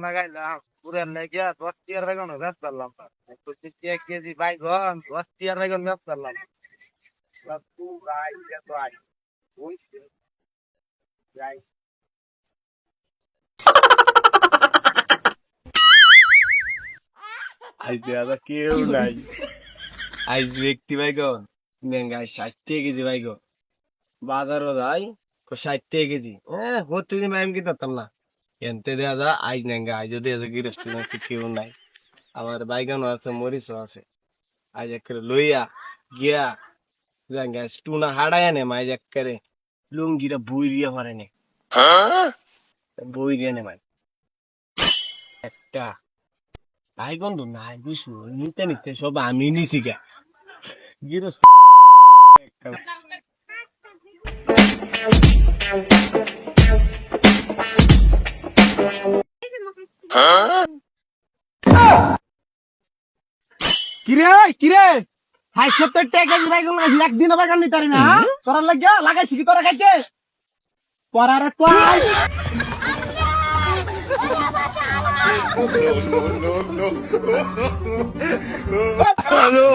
লাগাইলাম পুরের লেগে 10 টিয়ার বেগুন গাছ পারলাম 1 কেজি বাইগন 10 টিয়ার বেগুন গাছ পারলাম আজ দাদা কেউ নাই। আজ ব্যক্তি বাইগন নেঙ্গায় 60 কেজি বাইগন বাজারও যাই 60 কেজি প্রতিদিন আমি কি করতাম না এনতে দেওয়া যা আজ নেঙ্গা আজ যদি গৃহস্থ কেউ নাই। আমার বাইগানও আছে মরিচও আছে। আজ একেবারে লইয়া গিয়া টুনা হাড়াই আনে মাই একেবারে লুঙ্গিটা বই দিয়ে পারে নে বই দিয়ে নে মাই একটা বাইগন তো নাই বুঝছো নিতে নিতে সব আমি নিছি গা গৃহস্থ একটা কিরে কিরে 70 টাকা বাইগন একদিন বাইগন নিতে পারি না তোরা লাগিয়া লাগাইছি কি তোরা খাইতে পরারে তো হ্যালো